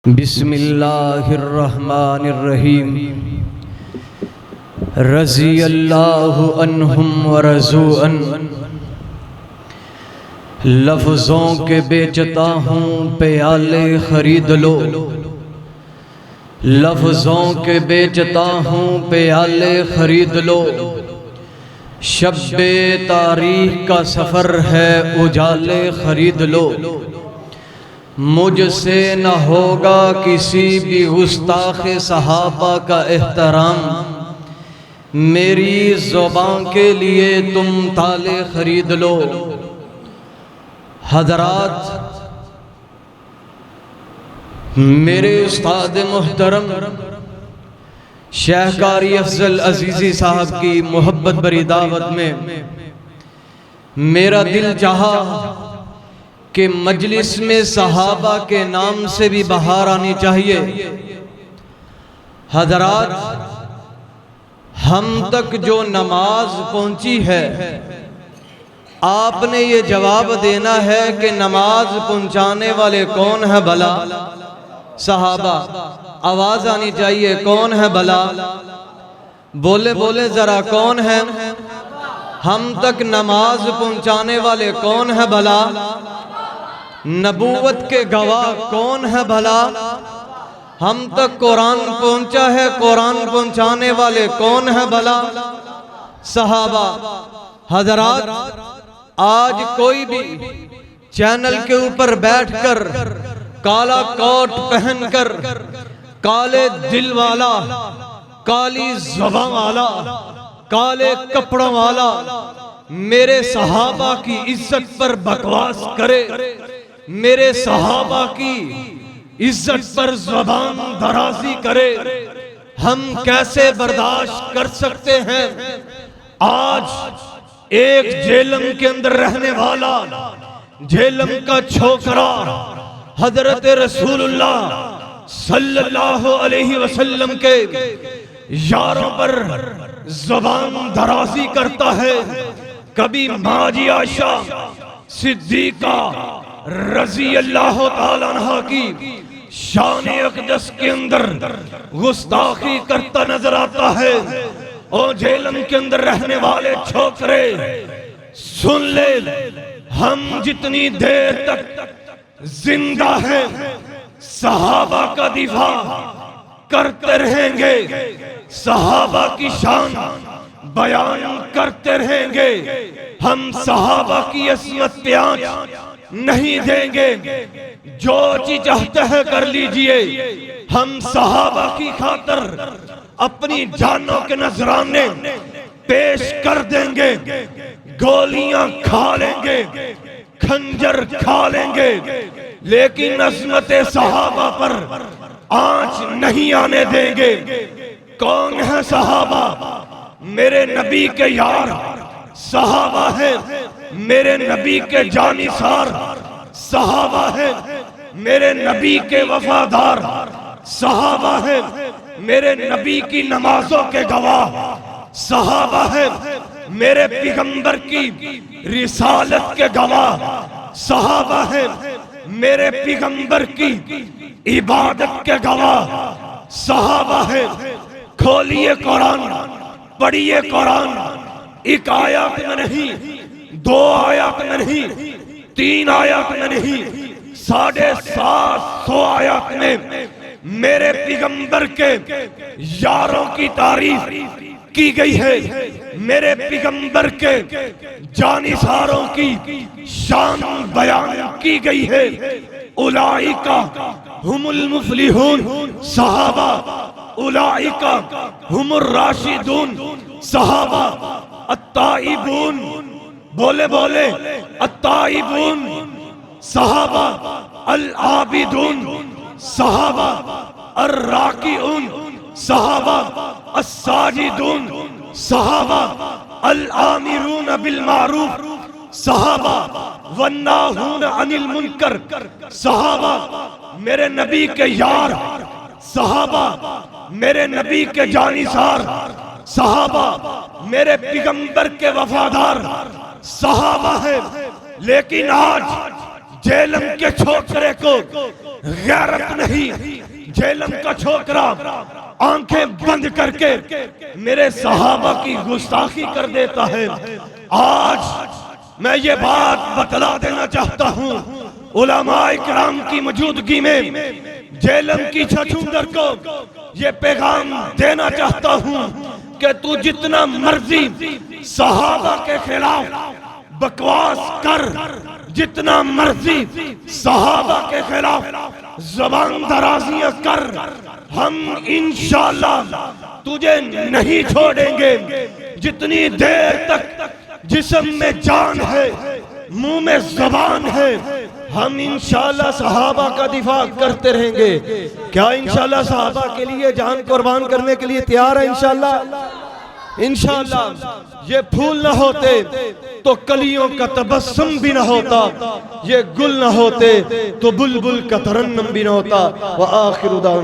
بسم اللہ الرحمن الرحیم رضی اللہ عنہم ورضوا عنہ۔ لفظوں کے بیچتا ہوں پیالے خرید لو، لفظوں کے بیچتا ہوں پیالے خرید لو، شب تاریخ کا سفر ہے اجالے خرید لو، مجھ سے نہ ہوگا کسی بھی گستاخ صحابہ کا احترام، میری زبان کے لیے تم تالے خرید لو۔ حضرات، میرے استاد محترم شیخ قاری افضل عزیزی صاحب کی محبت بری دعوت میں میرا دل چاہا کہ مجلس میں صحابہ کے نام سے بھی بہار آنی چاہیے۔ حضرات، ہم تک جو نماز پہنچی ہے، آپ نے یہ جواب دینا ہے کہ نماز پہنچانے والے کون ہے بھلا؟ صحابہ۔ آواز آنی چاہیے، کون ہے بھلا؟ بولے بولے ذرا، کون ہے؟ ہم تک نماز پہنچانے والے کون ہے بھلا؟ نبوت کے گواہ کون ہے بھلا؟ ہم تک قرآن پہنچا ہے، قرآن پہنچانے والے کون ہے بھلا؟ صحابہ۔ حضرات، آج کوئی بھی چینل کے اوپر بیٹھ کر کالا کوٹ پہن کر، کالے دل والا، کالی زبان والا، کالے کپڑوں والا میرے صحابہ کی عزت پر بکواس کرے، میرے صحابہ کی عزت پر زبان درازی کرے، ہم کیسے برداشت کر سکتے ہیں؟ آج ایک جہلم کے اندر رہنے والا، جہلم کا چھوکرا، حضرت رسول اللہ صلی اللہ علیہ وسلم کے یاروں پر زبان درازی کرتا ہے۔ کبھی ماں جی عائشہ صدیقہ رضی اللہ تعالیٰ عنہ کی شان اقدس کے اندر گستاخی کرتا نظر آتا ہے۔ اور جہلم کے اندر رہنے والے چھوکرے، سن لے، ہم جتنی دیر تک زندہ ہیں صحابہ کا دفاع کرتے رہیں گے، صحابہ کی شان بیان کرتے رہیں گے، ہم صحابہ کی عصمت پہ آنچ نہیں دیں گے۔ جو چیز چاہتے ہیں کر لیجئے، ہم صحابہ کی خاطر اپنی جانوں کے نذرانے پیش کر دیں گے، گولیاں کھا لیں گے، خنجر کھا لیں گے، لیکن عظمت صحابہ پر آنچ نہیں آنے دیں گے۔ کون ہے صحابہ؟ میرے نبی کے یار صحابہ ہیں، میرے نبی کے جانثار صحابہ ہیں، میرے نبی کے وفادار صحابہ ہیں، میرے نبی کی نمازوں کے گواہ صحابہ ہیں، میرے پیغمبر کی رسالت کے گواہ صحابہ ہیں، میرے پیغمبر کی عبادت کے گواہ صحابہ ہیں۔ کھولیے قرآن، پڑھیے قرآن، ایک آیات میں نہیں، دو آیات میں نہیں، تین آیات میں نہیں، 750 آیات میں میرے پیغمبر کے یاروں کی تعریف کی گئی ہے، میرے پیغمبر کے جانثاروں کی شان بیان کی گئی ہے۔ اولئک ہم المفلحون صحابہ، اولئک ہم الراشدون صحابہ، التائبون، بولے بولے، التائبون صحابہ، العابدون صحابہ، الراکعون صحابہ، الساجدون صحابہ، الآمرون بالمعروف صحابہ، والناہون عن المنکر صحابہ۔ میرے نبی کے یار صحابہ، میرے نبی کے جانثار صحابہ، میرے پیغمبر کے وفادار صحابہ ہیں۔ لیکن آج جہلم کے چھوکرے کو غیرت نہیں، جہلم کا چھوکرا آنکھیں بند کر کے میرے صحابہ کی گستاخی کر دیتا ہے۔ آج میں یہ بات بتلا دینا چاہتا ہوں علماء کرام کی موجودگی میں، جہلم کی چھچھوندر کو یہ پیغام دینا چاہتا ہوں کہ تو جتنا مرضی صحابہ کے خلاف بکواس کر، جتنا مرضی صحابہ کے خلاف زبان درازیاں کر، ہم انشاءاللہ تجھے نہیں چھوڑیں گے۔ جتنی دیر تک جسم میں جان ہے، منہ میں زبان ہے، ہم انشاءاللہ صحابہ کا دفاع کرتے رہیں گے۔ کیا انشاءاللہ صحابہ کے لیے جان قربان کرنے کے لیے تیار ہے؟ انشاءاللہ انشاءاللہ یہ پھول نہ ہوتے تو کلیوں کا تبسم بھی نہ ہوتا، یہ گل نہ ہوتے تو بلبل کا ترنم بھی نہ ہوتا۔ وآخر دعوانا